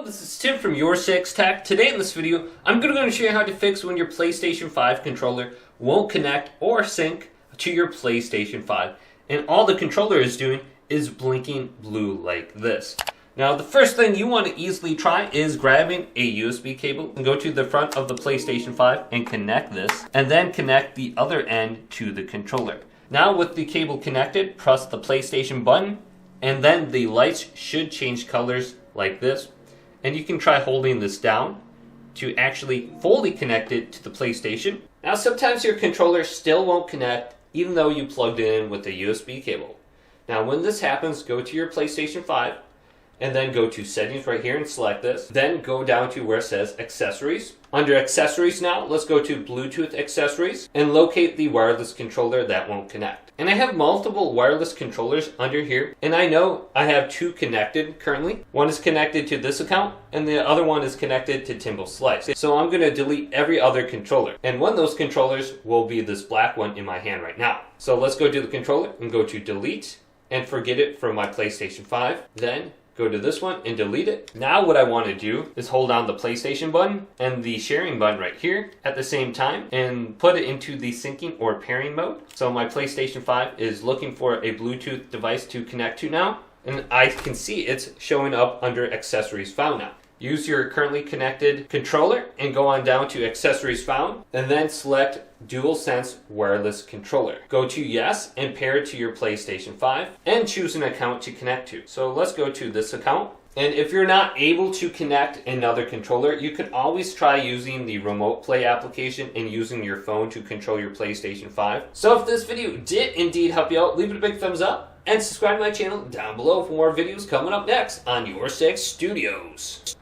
Hello, this is Tim from YourSixTech. Today in this video, I'm going to show you how to fix when your PlayStation 5 controller won't connect or sync to your PlayStation 5. And all the controller is doing is blinking blue like this. Now, the first thing you want to easily try is grabbing a USB cable and go to the front of the PlayStation 5 and connect this, and then connect the other end to the controller. Now, with the cable connected, press the PlayStation button, and then the lights should change colors like this. And you can try holding this down to actually fully connect it to the PlayStation. Now, sometimes your controller still won't connect even though you plugged it in with a USB cable. Now, when this happens, go to your PlayStation 5 and then go to Settings right here and select this. Then go down to where it says Accessories. Under Accessories now, let's go to Bluetooth Accessories and locate the wireless controller that won't connect. And I have multiple wireless controllers under here, and I know I have two connected currently. One is connected to this account, and the other one is connected to Timbo Slice. So I'm going to delete every other controller. And one of those controllers will be this black one in my hand right now. So let's go to the controller and go to Delete, and forget it from my PlayStation 5. Then go to this one and delete it. Now what I want to do is hold down the PlayStation button and the sharing button right here at the same time and put it into the syncing or pairing mode. So my PlayStation 5 is looking for a Bluetooth device to connect to now, and I can see it's showing up under Accessories Found now. Use your currently connected controller and go on down to Accessories Found, and then select DualSense Wireless Controller. Go to Yes and pair it to your PlayStation 5 and choose an account to connect to. So let's go to this account. And if you're not able to connect another controller, you can always try using the Remote Play application and using your phone to control your PlayStation 5. So if this video did indeed help you out, leave it a big thumbs up and subscribe to my channel down below for more videos coming up next on YourSix Studios.